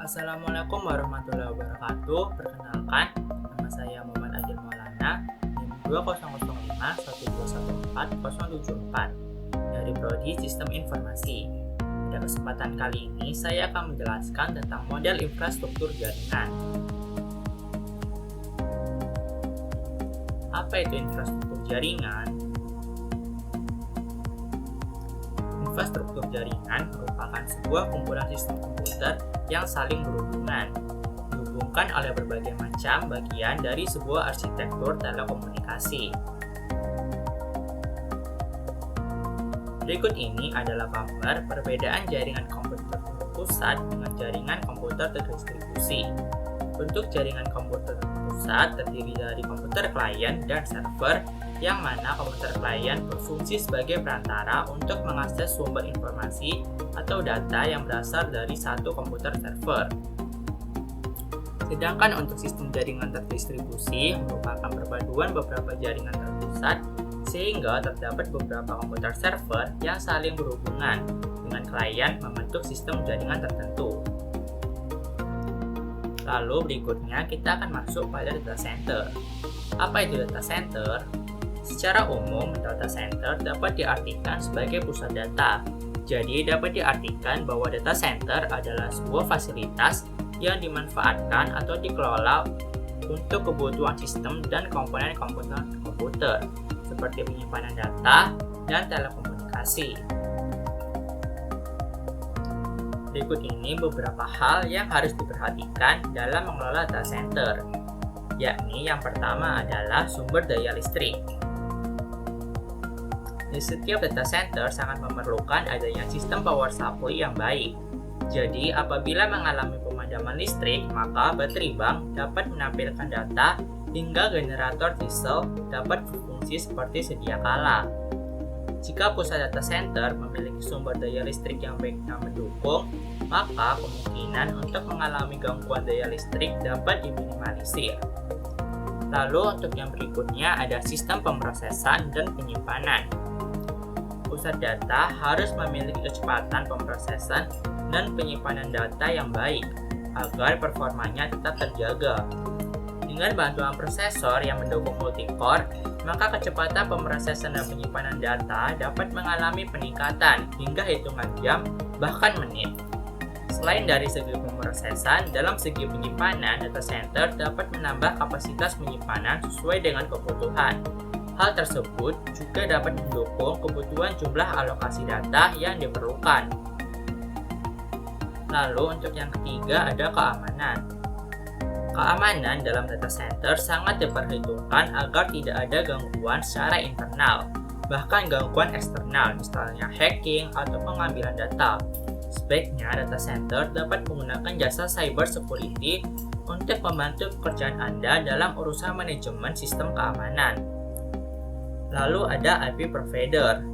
Assalamualaikum warahmatullahi wabarakatuh. Perkenalkan, nama saya Muhammad Adil Maulana, NIM 200512140074 dari Prodi Sistem Informasi. Pada kesempatan kali ini, saya akan menjelaskan tentang model infrastruktur jaringan. Apa itu infrastruktur jaringan? Infrastruktur jaringan merupakan sebuah kumpulan sistem komputer yang saling berhubungan, dihubungkan oleh berbagai macam bagian dari sebuah arsitektur telekomunikasi. Berikut ini adalah gambar perbedaan jaringan komputer terpusat dengan jaringan komputer terdistribusi. Bentuk jaringan komputer terpusat terdiri dari komputer klien dan server, yang mana komputer klien berfungsi sebagai perantara untuk mengakses sumber informasi atau data yang berasal dari satu komputer server. Sedangkan untuk sistem jaringan terdistribusi merupakan perpaduan beberapa jaringan terpusat, sehingga terdapat beberapa komputer server yang saling berhubungan dengan klien membentuk sistem jaringan tertentu. Lalu berikutnya kita akan masuk pada data center. Apa itu data center? Secara umum, data center dapat diartikan sebagai pusat data. Jadi dapat diartikan bahwa data center adalah sebuah fasilitas yang dimanfaatkan atau dikelola untuk kebutuhan sistem dan komponen-komponen komputer, seperti penyimpanan data dan telekomunikasi. Berikut ini beberapa hal yang harus diperhatikan dalam mengelola data center, yakni yang pertama adalah sumber daya listrik. Di setiap data center sangat memerlukan adanya sistem power supply yang baik. Jadi, apabila mengalami pemadaman listrik, maka baterai bank dapat menampilkan data hingga generator diesel dapat berfungsi seperti sedia kala. Jika pusat data center memiliki sumber daya listrik yang baik dan mendukung, maka kemungkinan untuk mengalami gangguan daya listrik dapat diminimalisir. Lalu untuk yang berikutnya ada sistem pemrosesan dan penyimpanan. Pusat data harus memiliki kecepatan pemrosesan dan penyimpanan data yang baik agar performanya tetap terjaga. Dengan bantuan prosesor yang mendukung multi-core, maka kecepatan pemrosesan dan penyimpanan data dapat mengalami peningkatan hingga hitungan jam, bahkan menit. Selain dari segi pemrosesan, dalam segi penyimpanan, data center dapat menambah kapasitas penyimpanan sesuai dengan kebutuhan. Hal tersebut juga dapat mendukung kebutuhan jumlah alokasi data yang diperlukan. Lalu untuk yang ketiga ada keamanan. Keamanan dalam data center sangat diperhitungkan agar tidak ada gangguan secara internal, bahkan gangguan eksternal, misalnya hacking atau pengambilan data. Sebaiknya data center dapat menggunakan jasa cyber security untuk membantu pekerjaan Anda dalam urusan manajemen sistem keamanan. Lalu ada IP provider.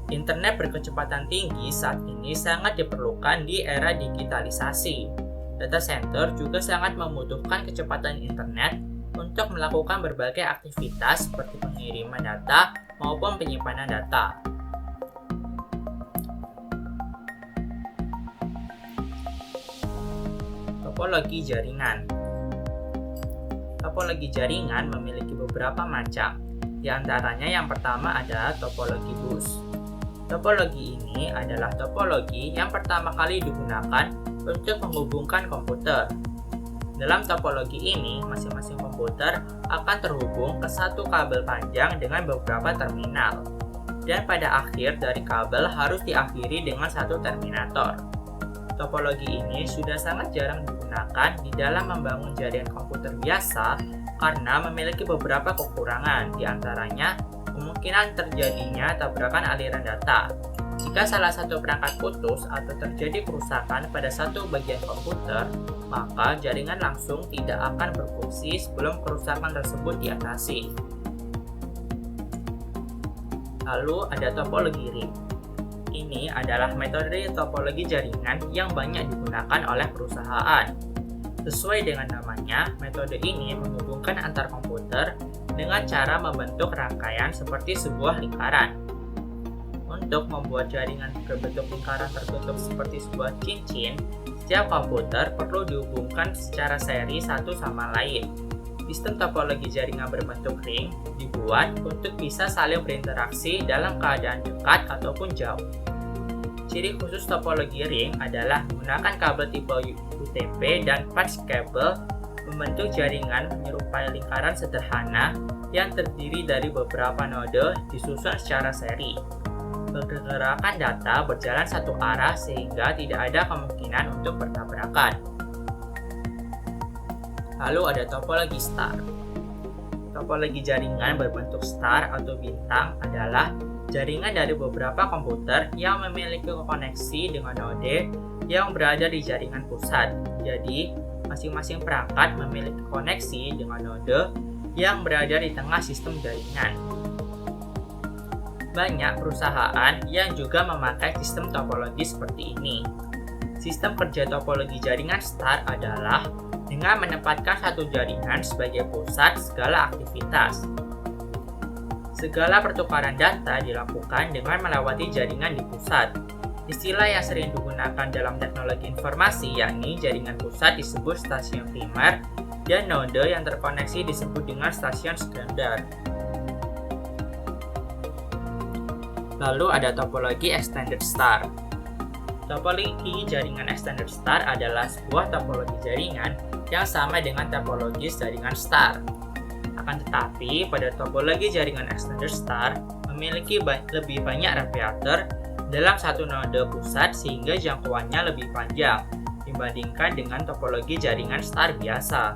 Internet berkecepatan tinggi saat ini sangat diperlukan di era digitalisasi. Data center juga sangat membutuhkan kecepatan internet untuk melakukan berbagai aktivitas seperti pengiriman data maupun penyimpanan data. Topologi jaringan. Topologi jaringan memiliki beberapa macam. Di antaranya yang pertama adalah topologi bus. Topologi ini adalah topologi yang pertama kali digunakan untuk menghubungkan komputer. Dalam topologi ini, masing-masing komputer akan terhubung ke satu kabel panjang dengan beberapa terminal. Dan pada akhir dari kabel harus diakhiri dengan satu terminator. Topologi ini sudah sangat jarang digunakan di dalam membangun jaringan komputer biasa karena memiliki beberapa kekurangan, di antaranya kemungkinan terjadinya tabrakan aliran data. Jika salah satu perangkat putus atau terjadi kerusakan pada satu bagian komputer, maka jaringan langsung tidak akan berfungsi sebelum kerusakan tersebut diatasi. Lalu ada topologi ring. Ini adalah metode topologi jaringan yang banyak digunakan oleh perusahaan. Sesuai dengan namanya, metode ini menghubungkan antar komputer dengan cara membentuk rangkaian seperti sebuah lingkaran. Untuk membuat jaringan berbentuk lingkaran tertutup seperti sebuah cincin, setiap komputer perlu dihubungkan secara seri satu sama lain. Sistem topologi jaringan berbentuk ring dibuat untuk bisa saling berinteraksi dalam keadaan dekat ataupun jauh. Ciri khusus topologi ring adalah menggunakan kabel tipe UTP dan patch kabel membentuk jaringan menyerupai lingkaran sederhana yang terdiri dari beberapa node disusun secara seri. Pergerakan data berjalan satu arah sehingga tidak ada kemungkinan untuk bertabrakan. Lalu ada topologi star. Topologi jaringan berbentuk star atau bintang adalah jaringan dari beberapa komputer yang memiliki koneksi dengan node yang berada di jaringan pusat. Jadi, masing-masing perangkat memiliki koneksi dengan node yang berada di tengah sistem jaringan. Banyak perusahaan yang juga memakai sistem topologi seperti ini. Sistem kerja topologi jaringan star adalah dengan menempatkan satu jaringan sebagai pusat segala aktivitas. Segala pertukaran data dilakukan dengan melewati jaringan di pusat. Istilah yang sering digunakan dalam teknologi informasi yakni jaringan pusat disebut stasiun primer dan node yang terkoneksi disebut dengan stasiun sekunder. Lalu ada topologi extended star. Topologi jaringan extended star adalah sebuah topologi jaringan yang sama dengan topologi jaringan star. Akan tetapi, pada topologi jaringan extended star memiliki lebih banyak radiator dalam satu node pusat sehingga jangkauannya lebih panjang dibandingkan dengan topologi jaringan star biasa.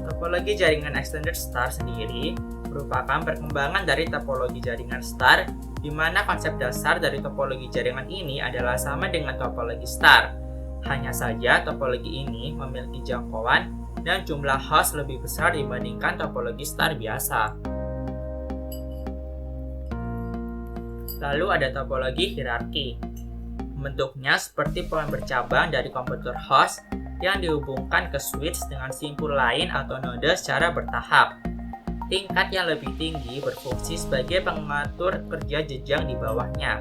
Topologi jaringan extended star sendiri merupakan perkembangan dari topologi jaringan star, di mana konsep dasar dari topologi jaringan ini adalah sama dengan topologi star. Hanya saja topologi ini memiliki jangkauan dan jumlah host lebih besar dibandingkan topologi star biasa. Lalu ada topologi hierarki. Bentuknya seperti pohon bercabang dari komputer host yang dihubungkan ke switch dengan simpul lain atau node secara bertahap. Tingkat yang lebih tinggi berfungsi sebagai pengatur kerja jenjang di bawahnya.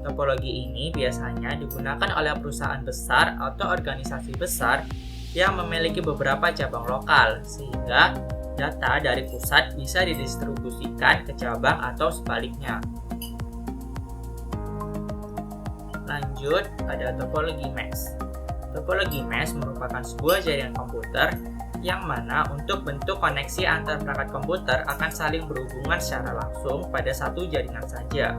Topologi ini biasanya digunakan oleh perusahaan besar atau organisasi besar yang memiliki beberapa cabang lokal, sehingga data dari pusat bisa didistribusikan ke cabang atau sebaliknya. Lanjut, ada topologi mesh. Topologi mesh merupakan sebuah jaringan komputer yang mana untuk bentuk koneksi antar perangkat komputer akan saling berhubungan secara langsung pada satu jaringan saja.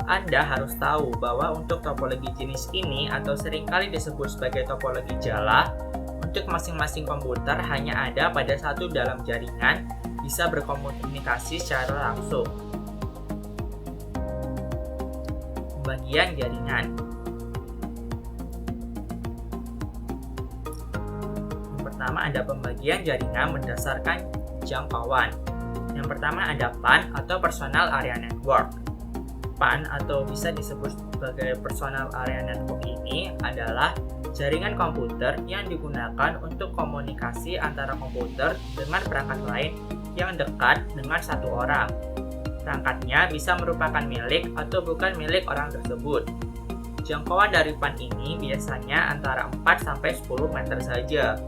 Anda harus tahu bahwa untuk topologi jenis ini atau seringkali disebut sebagai topologi jala, untuk masing-masing komputer hanya ada pada satu dalam jaringan bisa berkomunikasi secara langsung. Pembagian jaringan. Yang pertama ada pembagian jaringan berdasarkan jangkauan. Yang pertama ada PAN atau Personal Area Network. PAN atau bisa disebut sebagai Personal Area Network ini adalah jaringan komputer yang digunakan untuk komunikasi antara komputer dengan perangkat lain yang dekat dengan satu orang. Perangkatnya bisa merupakan milik atau bukan milik orang tersebut. Jangkauan dari PAN ini biasanya antara 4-10 meter saja.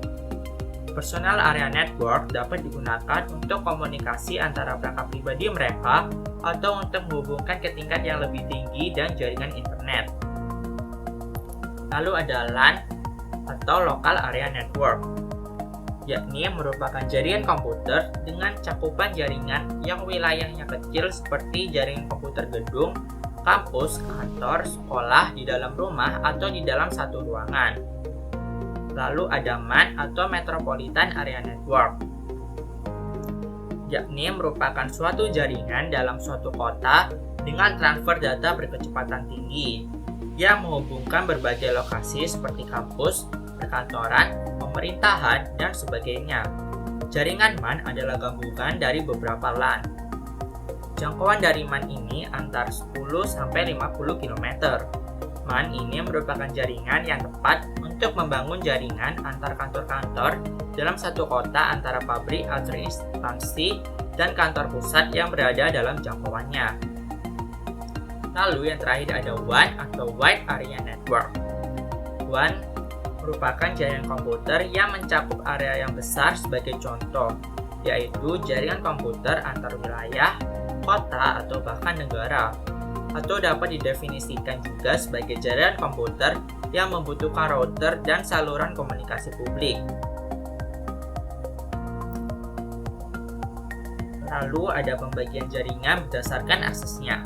Personal Area Network dapat digunakan untuk komunikasi antara perangkat pribadi mereka atau untuk menghubungkan ke tingkat yang lebih tinggi dan jaringan internet. Lalu ada LAN atau Local Area Network, yakni merupakan jaringan komputer dengan cakupan jaringan yang wilayahnya kecil seperti jaringan komputer gedung, kampus, kantor, sekolah, di dalam rumah, atau di dalam satu ruangan. Lalu ada MAN atau Metropolitan Area Network, yakni merupakan suatu jaringan dalam suatu kota dengan transfer data berkecepatan tinggi yang menghubungkan berbagai lokasi seperti kampus, perkantoran, pemerintahan, dan sebagainya. Jaringan MAN adalah gabungan dari beberapa LAN. Jangkauan dari MAN ini antar 10-50 km. MAN ini merupakan jaringan yang tepat untuk membangun jaringan antar kantor-kantor dalam satu kota antara pabrik atau instansi dan kantor pusat yang berada dalam jangkauannya. Lalu yang terakhir ada WAN atau Wide Area Network. WAN merupakan jaringan komputer yang mencakup area yang besar sebagai contoh, yaitu jaringan komputer antar wilayah, kota, atau bahkan negara. Atau dapat didefinisikan juga sebagai jaringan komputer yang membutuhkan router dan saluran komunikasi publik. Lalu ada pembagian jaringan berdasarkan aksesnya.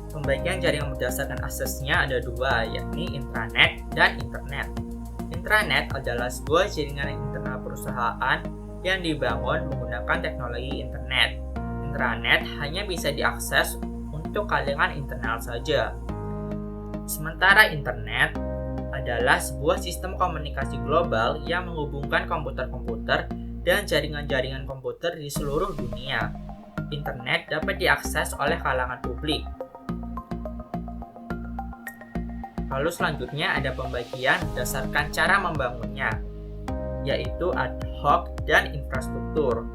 Pembagian jaringan berdasarkan aksesnya ada dua, yakni intranet dan internet. Intranet adalah sebuah jaringan internal perusahaan yang dibangun menggunakan teknologi internet. Intranet hanya bisa diakses untuk kalangan internal saja. Sementara internet adalah sebuah sistem komunikasi global yang menghubungkan komputer-komputer dan jaringan-jaringan komputer di seluruh dunia. Internet dapat diakses oleh kalangan publik. Lalu selanjutnya ada pembagian berdasarkan cara membangunnya, yaitu ad hoc dan infrastruktur.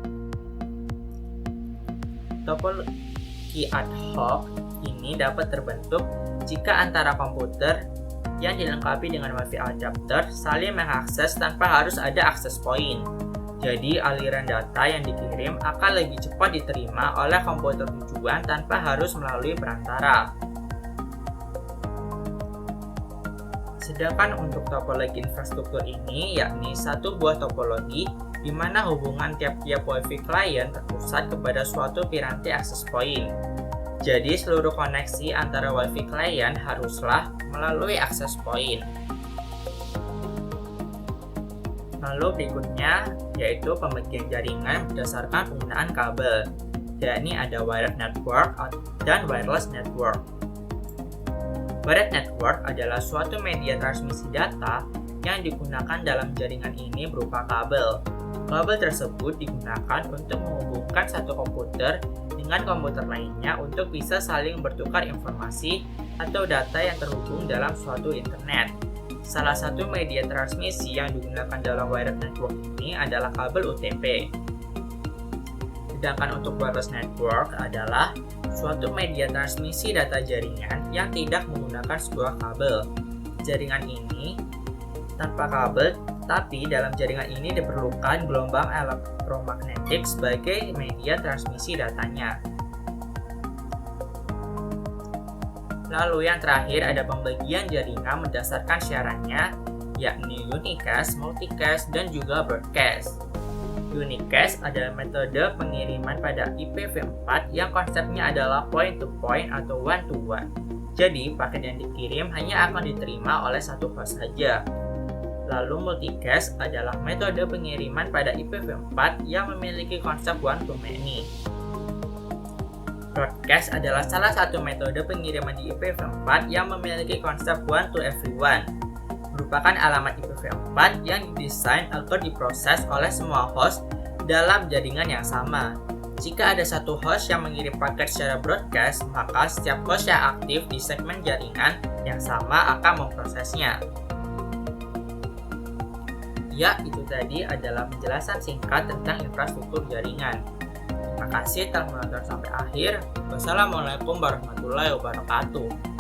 Topologi ad hoc ini dapat terbentuk jika antara komputer yang dilengkapi dengan WiFi adapter saling mengakses tanpa harus ada akses point. Jadi aliran data yang dikirim akan lebih cepat diterima oleh komputer tujuan tanpa harus melalui perantara. Sedangkan untuk topologi infrastruktur ini yakni satu buah topologi di mana hubungan tiap-tiap WiFi client terpusat kepada suatu piranti access point. Jadi seluruh koneksi antara WiFi client haruslah melalui access point. Lalu berikutnya yaitu pembagian jaringan berdasarkan penggunaan kabel, yakni ada wired network dan wireless network. Wired network adalah suatu media transmisi data yang digunakan dalam jaringan ini berupa kabel. Kabel tersebut digunakan untuk menghubungkan satu komputer dengan komputer lainnya untuk bisa saling bertukar informasi atau data yang terhubung dalam suatu internet. Salah satu media transmisi yang digunakan dalam wired network ini adalah kabel UTP. Sedangkan untuk wireless network adalah suatu media transmisi data jaringan yang tidak menggunakan sebuah kabel. Jaringan ini tanpa kabel, tapi dalam jaringan ini diperlukan gelombang elektromagnetik sebagai media transmisi datanya. Lalu yang terakhir ada pembagian jaringan berdasarkan siarannya, yakni unicast, multicast, dan juga broadcast. Unicast adalah metode pengiriman pada IPv4 yang konsepnya adalah point-to-point atau one-to-one. Jadi, paket yang dikirim hanya akan diterima oleh satu host saja. Lalu multicast adalah metode pengiriman pada IPv4 yang memiliki konsep one-to-many. Broadcast adalah salah satu metode pengiriman di IPv4 yang memiliki konsep one-to-everyone. Merupakan alamat IPv4 yang didesain agar diproses oleh semua host dalam jaringan yang sama. Jika ada satu host yang mengirim paket secara broadcast, maka setiap host yang aktif di segmen jaringan yang sama akan memprosesnya. Ya, itu tadi adalah penjelasan singkat tentang infrastruktur jaringan. Terima kasih telah menonton sampai akhir. Wassalamualaikum warahmatullahi wabarakatuh.